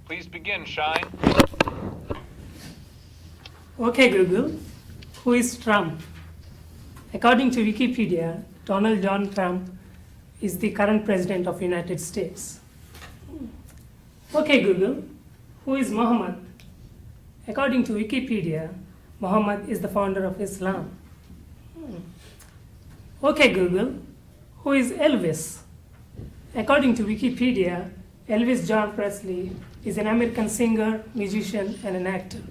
Please begin, Shine. Okay, Google, who is Trump? According to Wikipedia, Donald John Trump is the current president of the United States. Okay, Google, who is Muhammad? According to Wikipedia, Muhammad is the founder of Islam. Okay, Google, who is Elvis? According to Wikipedia, Elvis John Presley is an American singer, musician, and an actor.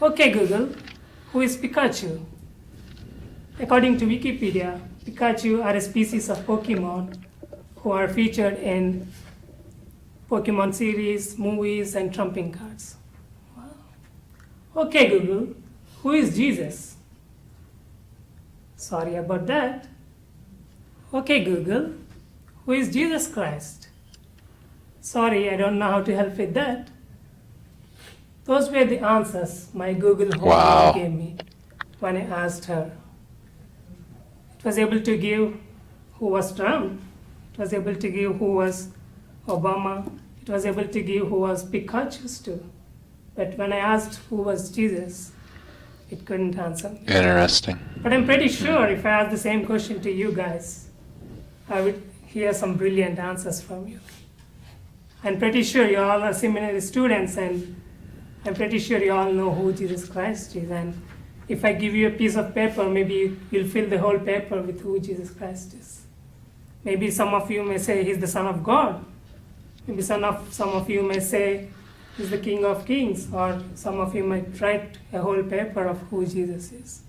Okay, Google, who is Pikachu? According to Wikipedia, Pikachu are a species of Pokemon who are featured in Pokemon series, movies, and trumping cards. Wow. Okay, Google, who is Jesus? Sorry about that. Okay, Google, who is Jesus Christ? Sorry, I don't know how to help with that. Those were the answers my Google Home gave me when I asked her. It was able to give who was Trump. It was able to give who was Obama. It was able to give who was Pikachu too. But when I asked who was Jesus, it couldn't answer me. Interesting. But I'm pretty sure if I asked the same question to you guys, I would hear some brilliant answers from you. I'm pretty sure you all are seminary students, and I'm pretty sure you all know who Jesus Christ is. And if I give you a piece of paper, maybe you'll fill the whole paper with who Jesus Christ is. Maybe some of you may say he's the Son of God. Maybe some of you may say he's the King of Kings, or some of you might write a whole paper of who Jesus is.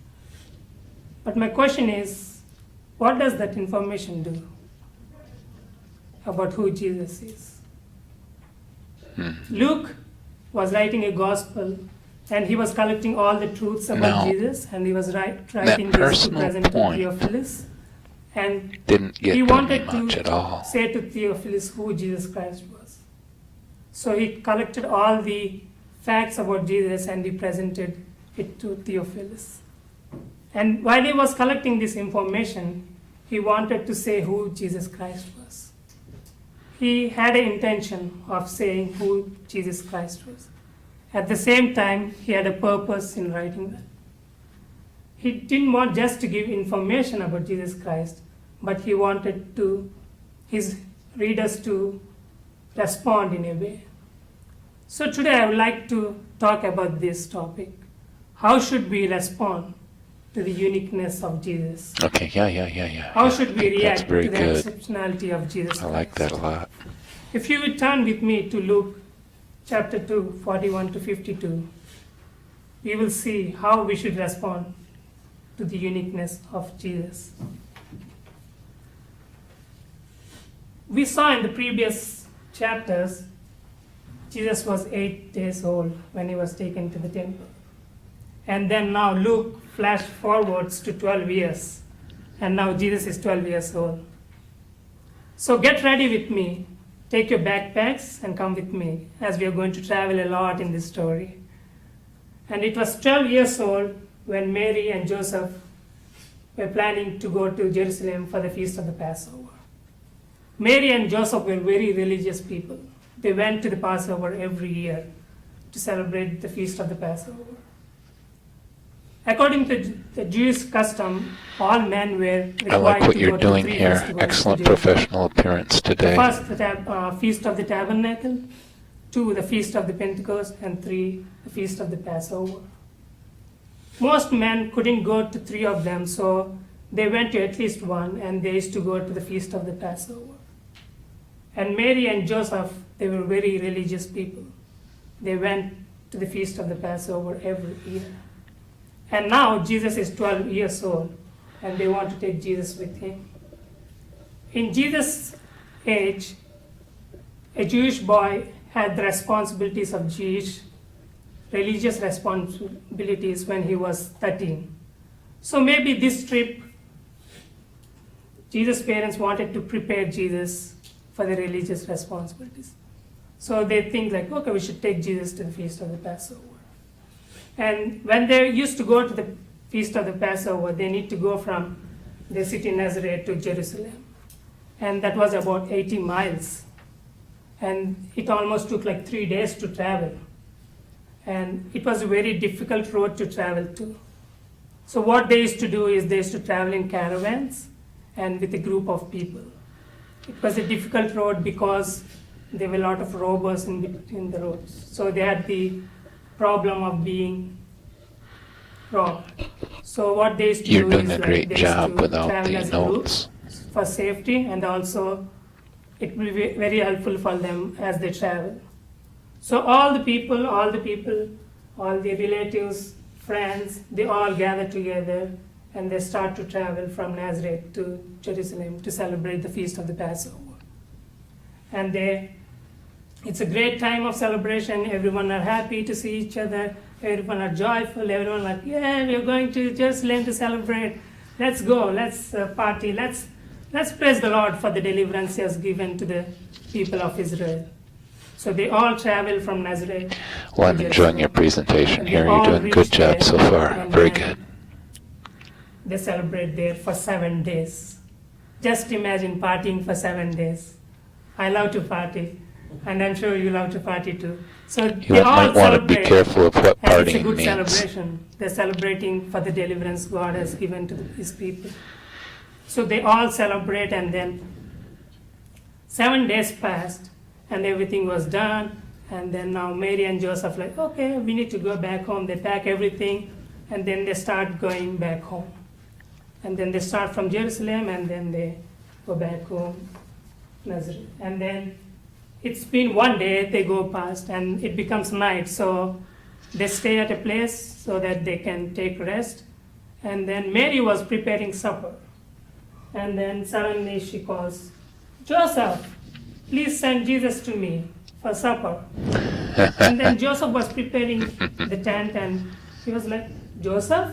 But my question is, what does that information do about who Jesus is? Luke was writing a gospel, and he was collecting all the truths about Jesus, and he was writing this to present to Theophilus. And he wanted to say to Theophilus who Jesus Christ was. So he collected all the facts about Jesus and he presented it to Theophilus. And while he was collecting this information, he wanted to say who Jesus Christ was. He had an intention of saying who Jesus Christ was. At the same time, he had a purpose in writing that. He didn't want just to give information about Jesus Christ, but he wanted his readers to respond in a way. So today I would like to talk about this topic. How should we respond to the uniqueness of Jesus? Okay, yeah. How should we react to the good. exceptionality of Jesus Christ? I like that a lot. If you would turn with me to Luke chapter 2, 41 to 52, we will see how we should respond to the uniqueness of Jesus. We saw in the previous chapters, Jesus was 8 days old when he was taken to the temple. And then now Luke flashed forwards to 12 years. And now Jesus is 12 years old. So get ready with me. Take your backpacks and come with me, as we are going to travel a lot in this story. And it was 12 years old when Mary and Joseph were planning to go to Jerusalem for the feast of the Passover. Mary and Joseph were very religious people. They went to the Passover every year to celebrate the feast of the Passover. According to the Jewish custom, all men were required to go to 3 festivals. I like what you're doing here. Excellent professional appearance today. First, the Feast of the Tabernacle. 2, the Feast of the Pentecost. And 3, the Feast of the Passover. Most men couldn't go to 3 of them, so they went to at least 1, and they used to go to the Feast of the Passover. And Mary and Joseph, they were very religious people. They went to the Feast of the Passover every year. And now Jesus is 12 years old, and they want to take Jesus with him. In Jesus' age, a Jewish boy had the responsibilities of Jewish religious responsibilities when he was 13. So maybe this trip, Jesus' parents wanted to prepare Jesus for the religious responsibilities. So they think like, okay, we should take Jesus to the Feast of the Passover. And when they used to go to the Feast of the Passover, they need to go from the city Nazareth to Jerusalem. And that was about 80 miles. and it almost took like 3 days to travel. And it was a very difficult road to travel to. So what they used to do is they used to travel in caravans and with a group of people. It was a difficult road because there were a lot of robbers in between the roads. So they had the problem of being robbed. So what they used to You're do doing is a great they used job to without travel the as a group notes. for safety, and also it will be very helpful for them as they travel. So all the people, all the relatives, friends, they all gather together and they start to travel from Nazareth to Jerusalem to celebrate the feast of the Passover. And it's a great time of celebration. Everyone are happy to see each other. Everyone are joyful. Everyone like, yeah, we're going to Jerusalem to celebrate. Let's go. Let's party. Let's praise the Lord for the deliverance He has given to the people of Israel. So they all travel from Nazareth. Well, I'm enjoying your presentation here. You're doing a good job so far. Very good. They celebrate there for 7 days. Just imagine partying for 7 days. I love to party, and I'm sure you love to party too. So You might want to be careful of what and it's a partying good means. celebration. They're celebrating for the deliverance God has given to His people. So they all celebrate, and then 7 days passed, and everything was done. And then now Mary and Joseph like, okay, we need to go back home. They pack everything, and then they start going back home. And then they start from Jerusalem, and then they go back home, Nazareth. And then it's been 1 day, they go past, and it becomes night. So they stay at a place so that they can take rest. And then Mary was preparing supper. And then suddenly she calls, Joseph, please send Jesus to me for supper. And then Joseph was preparing the tent, and he was like, Joseph,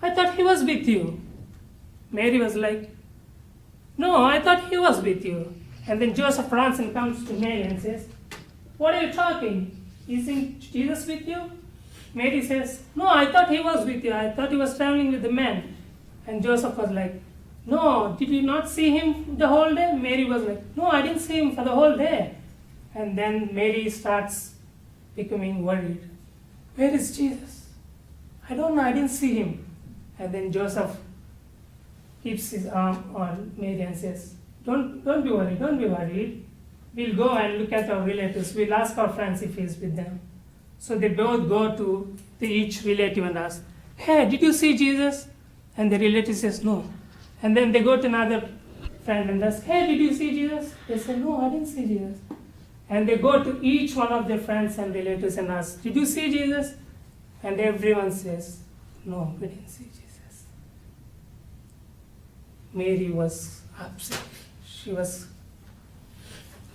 I thought he was with you. Mary was like, no, I thought he was with you. And then Joseph runs and comes to Mary and says, what are you talking? Isn't Jesus with you? Mary says, no, I thought he was with you. I thought he was traveling with the men. And Joseph was like, no, did you not see him the whole day? Mary was like, no, I didn't see him for the whole day. And then Mary starts becoming worried. Where is Jesus? I don't know, I didn't see him. And then Joseph keeps his arm on Mary and says, don't be worried, don't be worried. We'll go and look at our relatives. We'll ask our friends if he's with them. So they both go to each relative and ask, hey, did you see Jesus? And the relative says, no. And then they go to another friend and ask, hey, did you see Jesus? They say, no, I didn't see Jesus. And they go to each one of their friends and relatives and ask, did you see Jesus? And everyone says, no, we didn't see Jesus. Mary was upset. She was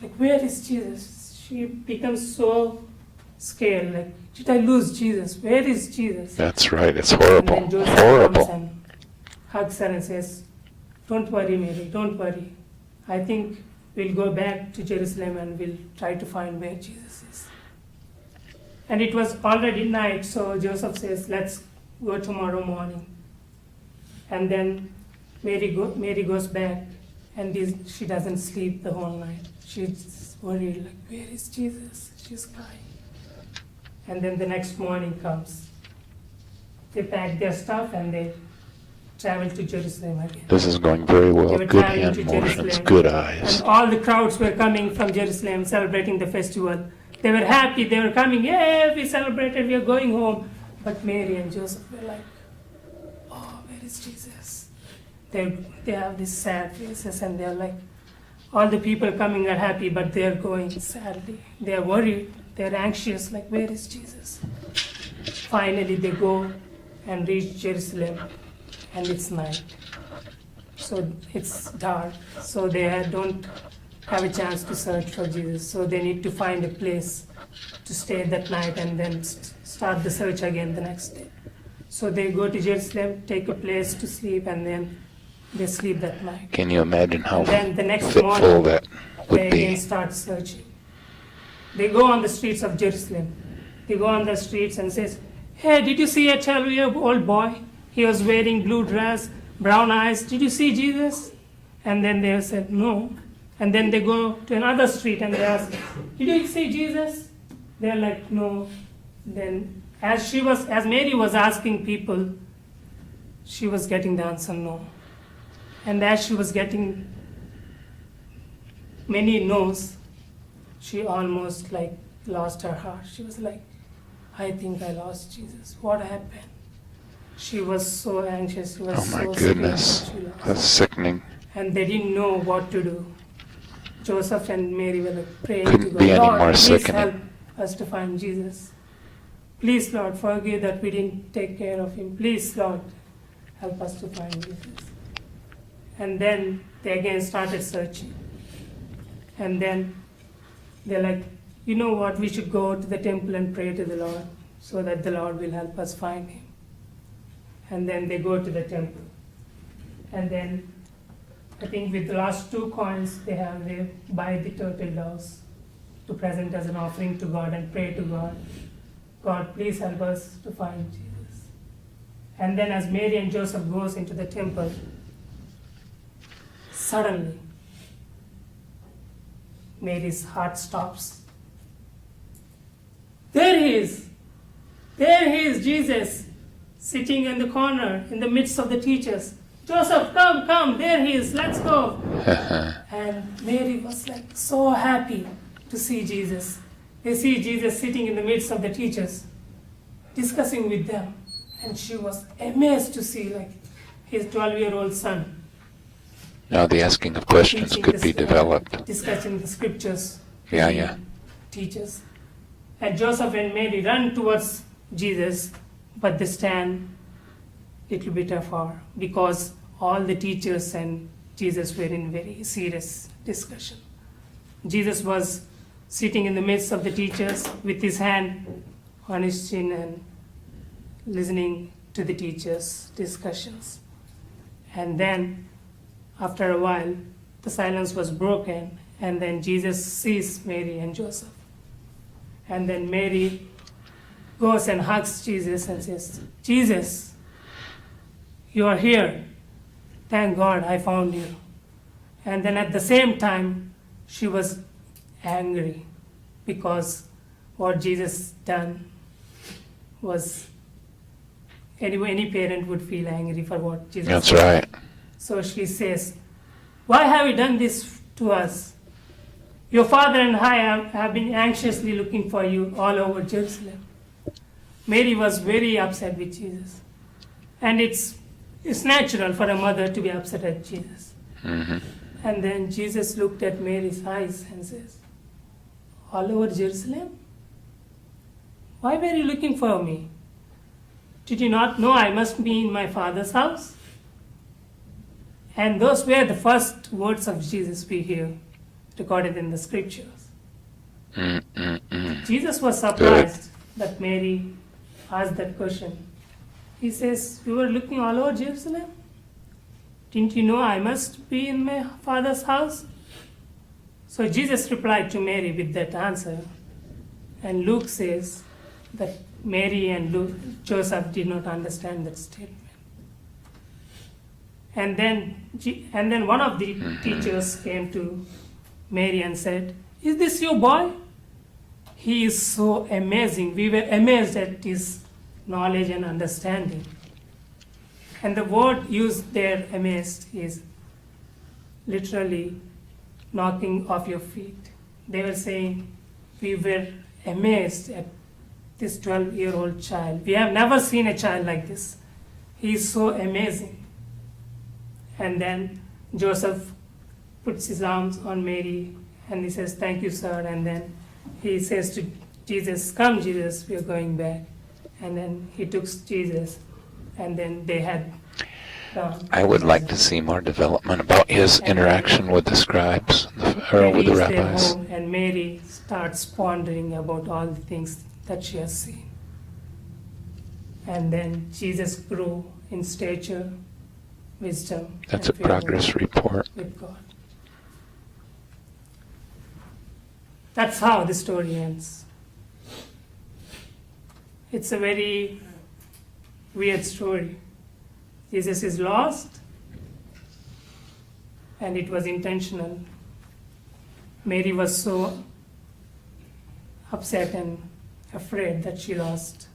like, where is Jesus? She becomes so scared, like, did I lose Jesus? Where is Jesus? That's right, it's horrible. And then Joseph Horrible. comes and hugs her and says, don't worry, Mary, don't worry. I think we'll go back to Jerusalem and we'll try to find where Jesus is. And it was already night, so Joseph says, let's go tomorrow morning. And then Mary goes back, and she doesn't sleep the whole night. She's worried, like, where is Jesus? She's crying. And then the next morning comes. They pack their stuff and they travel to Jerusalem again. This is going very well. They were Good traveling hand to motions, Jerusalem, good eyes. and all the crowds were coming from Jerusalem celebrating the festival. They were happy, they were coming, yeah, we celebrated, we are going home. But Mary and Joseph were like, oh, where is Jesus? They have these sad faces, and they're like, all the people coming are happy, but they're going sadly. They're worried, they're anxious, like, where is Jesus? Finally, they go and reach Jerusalem, and it's night. So it's dark, so they don't have a chance to search for Jesus. So they need to find a place to stay that night and then start the search again the next day. So they go to Jerusalem, take a place to sleep, and then they sleep that night. Can you imagine how And then the next fitful morning, that they would again be? start searching. They go on the streets of Jerusalem. They go on the streets and says, hey, did you see a 12-year-old boy? He was wearing blue dress, brown eyes. Did you see Jesus? And then they said, no. And then they go to another street and they ask, did you see Jesus? They're like, no. Then as Mary was asking people, she was getting the answer no. And as she was getting many no's, she almost like lost her heart. She was like, I think I lost Jesus. What happened? She was so anxious. She was Oh my so goodness. scared that she lost. That's sickening. And they didn't know what to do. Joseph and Mary were like praying to Couldn't God, be any Lord, more please sickening. help us to find Jesus. Please, Lord, forgive that we didn't take care of him. Please, Lord, help us to find Jesus. And then they again started searching. And then they're like, you know what, we should go to the temple and pray to the Lord so that the Lord will help us find him. And then they go to the temple. And then I think with the last 2 coins they buy the turtle doves to present as an offering to God and pray to God. God, please help us to find Jesus. And then as Mary and Joseph goes into the temple, suddenly Mary's heart stops. There he is! There he is, Jesus, sitting in the corner in the midst of the teachers. Joseph, come, there he is, let's go. And Mary was like so happy to see Jesus. They see Jesus sitting in the midst of the teachers, discussing with them. And she was amazed to see like his 12-year-old son. Now the asking of questions teaching could be developed. Discussing the scriptures. Yeah. Teachers. And Joseph and Mary run towards Jesus, but they stand a little bit afar because all the teachers and Jesus were in very serious discussion. Jesus was sitting in the midst of the teachers with his hand on his chin and listening to the teachers' discussions. And then, after a while, the silence was broken, and then Jesus sees Mary and Joseph. And then Mary goes and hugs Jesus and says, Jesus, you are here. Thank God I found you. And then at the same time, she was angry because what Jesus done was, any parent would feel angry for what Jesus That's did. right. So she says, why have you done this to us? Your father and I have been anxiously looking for you all over Jerusalem. Mary was very upset with Jesus. And it's natural for a mother to be upset at Jesus. Mm-hmm. And then Jesus looked at Mary's eyes and says, all over Jerusalem? Why were you looking for me? Did you not know I must be in my Father's house? And those were the first words of Jesus we hear recorded in the scriptures. Jesus was surprised that Mary asked that question. He says, you were looking all over Jerusalem? Didn't you know I must be in my Father's house? So Jesus replied to Mary with that answer. And Luke says that Mary and Joseph did not understand that statement. And then one of the teachers came to Mary and said, is this your boy? He is so amazing. We were amazed at his knowledge and understanding. And the word used there, amazed, is literally knocking off your feet. They were saying, we were amazed at this 12-year-old child. We have never seen a child like this. He is so amazing. And then Joseph puts his arms on Mary and he says, thank you, sir. And then he says to Jesus, come, Jesus, we are going back. And then he took Jesus, and then they had. I would like to see more development about his interaction with the scribes or with the rabbis. Home, and Mary starts pondering about all the things that she has seen. And then Jesus grew in stature, wisdom. That's a progress report. With God. That's how the story ends. It's a very weird story. Jesus is lost, and it was intentional. Mary was so upset and afraid that she lost.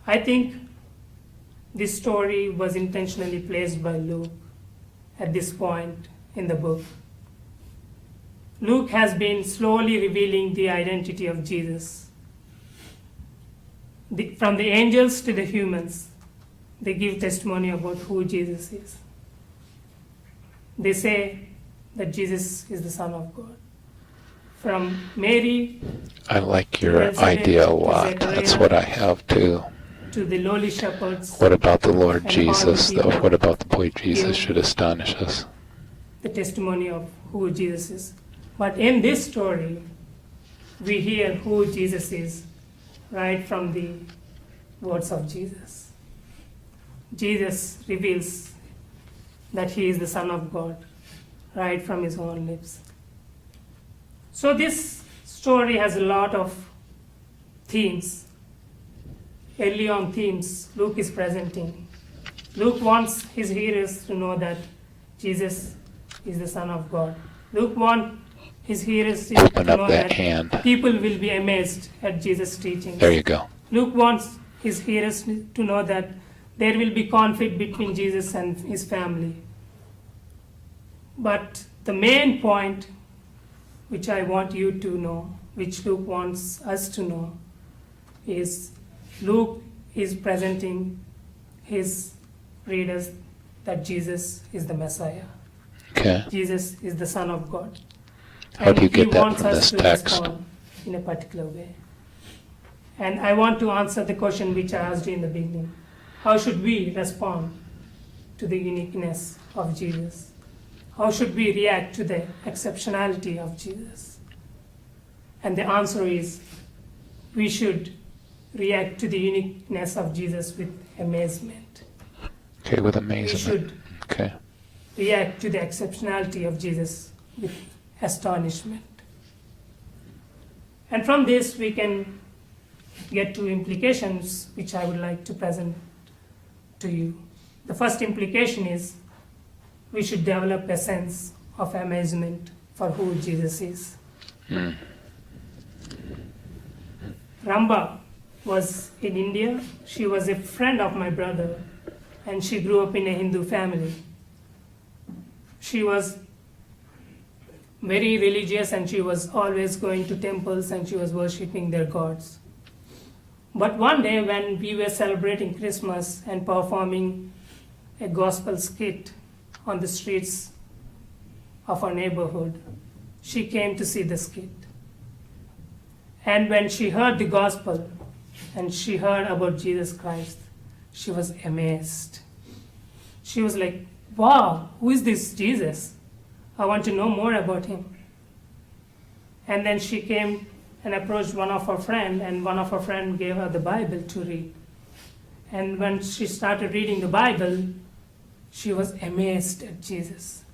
I think this story was intentionally placed by Luke at this point in the book. Luke has been slowly revealing the identity of Jesus. From the angels to the humans, they give testimony about who Jesus is. They say that Jesus is the Son of God. From Mary, I like your idea a lot. That's what I have too. To the lowly shepherds. What about the Lord Jesus, though? What about the boy Jesus should astonish us? The testimony of who Jesus is. But in this story, we hear who Jesus is right from the words of Jesus. Jesus reveals that he is the Son of God right from his own lips. So this story has a lot of themes. Early on themes Luke is presenting. Luke wants his hearers to know that Jesus is the Son of God. Luke wants his hearers to know that people will be amazed at Jesus' teaching. There you go. Luke wants his hearers to know that there will be conflict between Jesus and his family. But the main point which I want you to know, which Luke wants us to know, is Luke is presenting his readers that Jesus is the Messiah. Okay. Jesus is the Son of God. How do you get that from this text? In a particular way. And I want to answer the question which I asked you in the beginning. How should we respond to the uniqueness of Jesus? How should we react to the exceptionality of Jesus? And the answer is, we should react to the uniqueness of Jesus with amazement. Okay, with amazement. We should react to the exceptionality of Jesus with astonishment. And from this we can get to implications which I would like to present to you. The first implication is we should develop a sense of amazement for who Jesus is. Ramba was in India. She was a friend of my brother, and she grew up in a Hindu family. She was very religious, and she was always going to temples, and she was worshipping their gods. But one day when we were celebrating Christmas and performing a gospel skit on the streets of our neighborhood, she came to see the skit. And when she heard the gospel and she heard about Jesus Christ, she was amazed. She was like, wow, who is this Jesus? I want to know more about him. And then she came and approached one of her friends, and one of her friends gave her the Bible to read. And when she started reading the Bible, she was amazed at Jesus.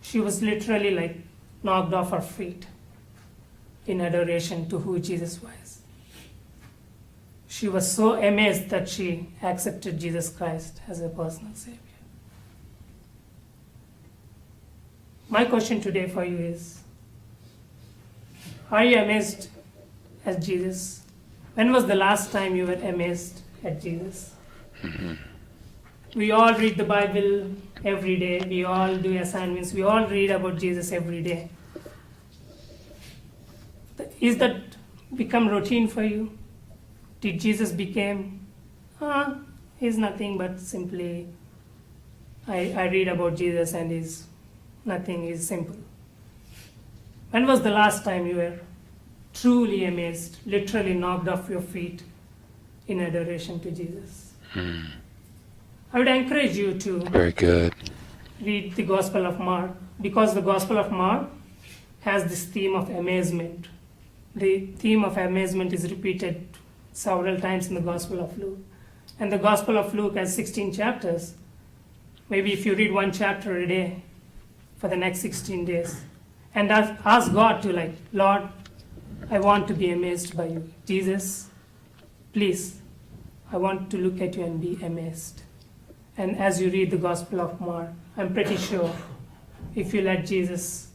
She was literally like knocked off her feet in adoration to who Jesus was. She was so amazed that she accepted Jesus Christ as a personal Savior. My question today for you is, are you amazed at Jesus? When was the last time you were amazed at Jesus? We all read the Bible every day. We all do assignments. We all read about Jesus every day. Is that become routine for you? Did Jesus become, he's nothing but simply, I read about Jesus and he's nothing, he's simple. When was the last time you were truly amazed, literally knocked off your feet in adoration to Jesus? I would encourage you to read the Gospel of Mark, because the Gospel of Mark has this theme of amazement. The theme of amazement is repeated several times in the Gospel of Luke. And the Gospel of Luke has 16 chapters. Maybe if you read one chapter a day for the next 16 days, and ask God to Lord, I want to be amazed by you. Jesus, please, I want to look at you and be amazed. And as you read the Gospel of Mark, I'm pretty sure if you let Jesus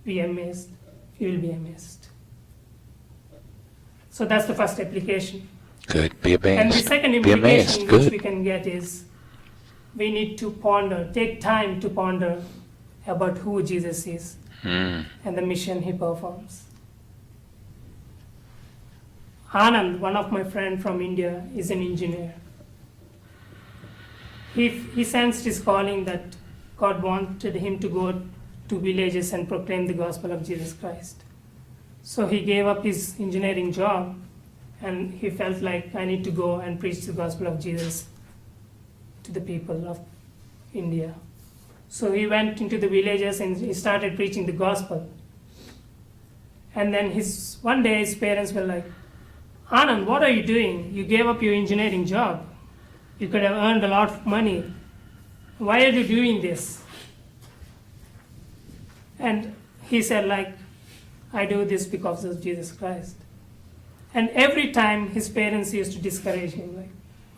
be amazed, you will be amazed. So that's the first application. Good. Be amazed. And the second be implication amazed. which Good. we can get is we need to ponder, take time to ponder about who Jesus is and the mission he performs. Anand, one of my friends from India, is an engineer. He sensed his calling that God wanted him to go to villages and proclaim the gospel of Jesus Christ. So he gave up his engineering job and he felt like, I need to go and preach the gospel of Jesus to the people of India. So he went into the villages and he started preaching the gospel. And then one day his parents were like, Anand, what are you doing? You gave up your engineering job. You could have earned a lot of money. Why are you doing this? And he said, like, I do this because of Jesus Christ. And every time his parents used to discourage him, like,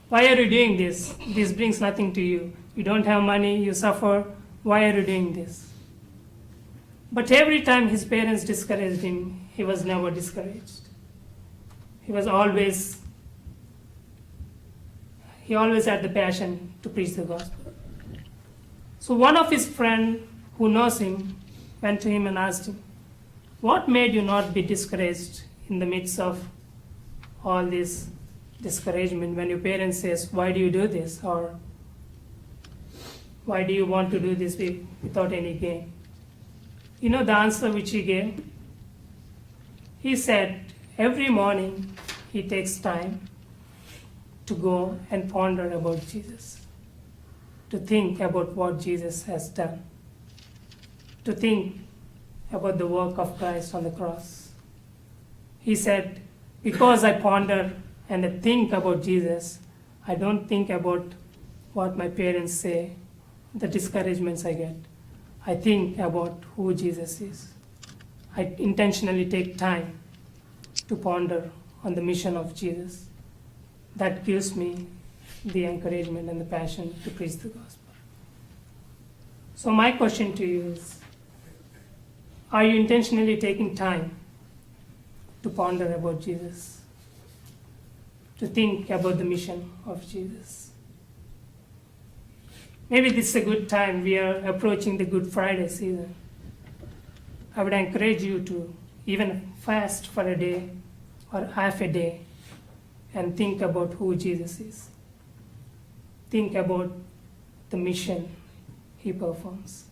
why are you doing this? This brings nothing to you. You don't have money, you suffer. Why are you doing this? But every time his parents discouraged him, he was never discouraged. He always had the passion to preach the gospel. So one of his friends who knows him went to him and asked him, what made you not be discouraged in the midst of all this discouragement when your parents says, why do you do this? Or why do you want to do this without any gain? You know the answer which he gave? He said, every morning he takes time to go and ponder about Jesus, to think about what Jesus has done, to think about the work of Christ on the cross. He said, because I ponder and I think about Jesus, I don't think about what my parents say, the discouragements I get. I think about who Jesus is. I intentionally take time to ponder on the mission of Jesus. That gives me the encouragement and the passion to preach the gospel. So my question to you is, are you intentionally taking time to ponder about Jesus, to think about the mission of Jesus? Maybe this is a good time. We are approaching the Good Friday season. I would encourage you to even fast for a day or half a day and think about who Jesus is. Think about the mission he performs.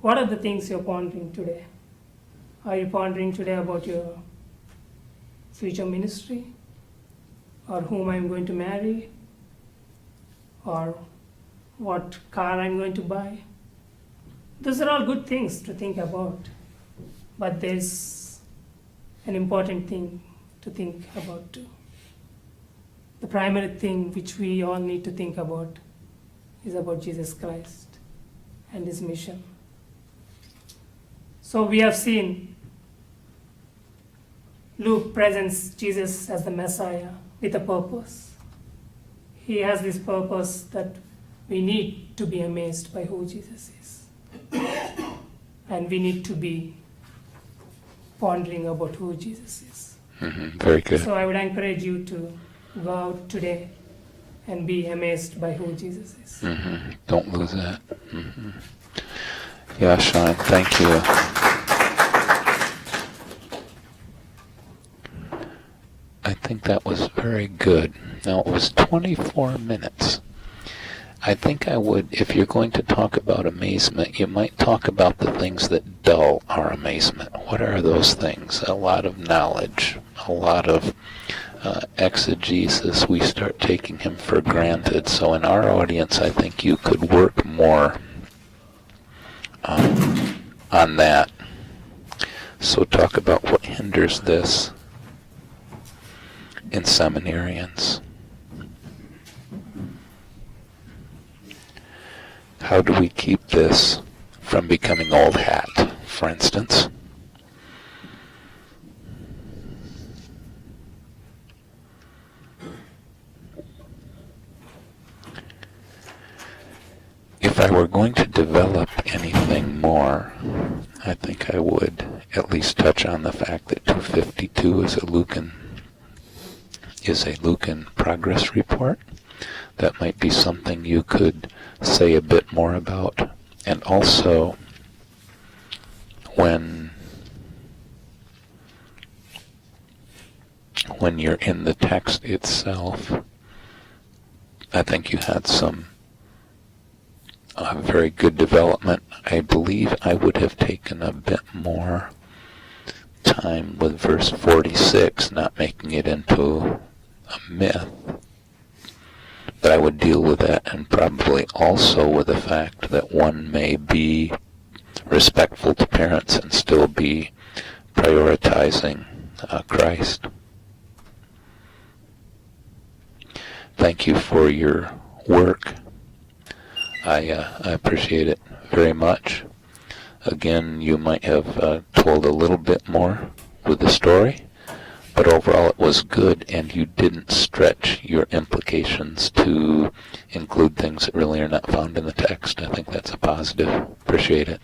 What are the things you're pondering today? Are you pondering today about your future ministry? Or whom I'm going to marry? Or what car I'm going to buy? Those are all good things to think about. But there's an important thing to think about too. The primary thing which we all need to think about is about Jesus Christ and his mission. So we have seen Luke presents Jesus as the Messiah with a purpose. He has this purpose that we need to be amazed by who Jesus is. And we need to be pondering about who Jesus is. Very good. So I would encourage you to go out today and be amazed by who Jesus is. Don't lose that. Yeah, Sean, thank you. I think that was very good. Now, it was 24 minutes. I think I would, if you're going to talk about amazement, you might talk about the things that dull our amazement. What are those things? A lot of knowledge, a lot of exegesis. We start taking him for granted. So in our audience, I think you could work more on that. So talk about what hinders this in seminarians. How do we keep this from becoming old hat, for instance? If if I were going to develop anything more, I think I would at least touch on the fact that 252 is a Lucan progress report. That might be something you could say a bit more about. And also, when you're in the text itself, I think you had some very good development. I believe I would have taken a bit more time with verse 46, not making it into a myth. But I would deal with that, and probably also with the fact that one may be respectful to parents and still be prioritizing Christ. Thank you for your work. I appreciate it very much. Again, you might have told a little bit more with the story, but overall it was good, and you didn't stretch your implications to include things that really are not found in the text. I think that's a positive. Appreciate it.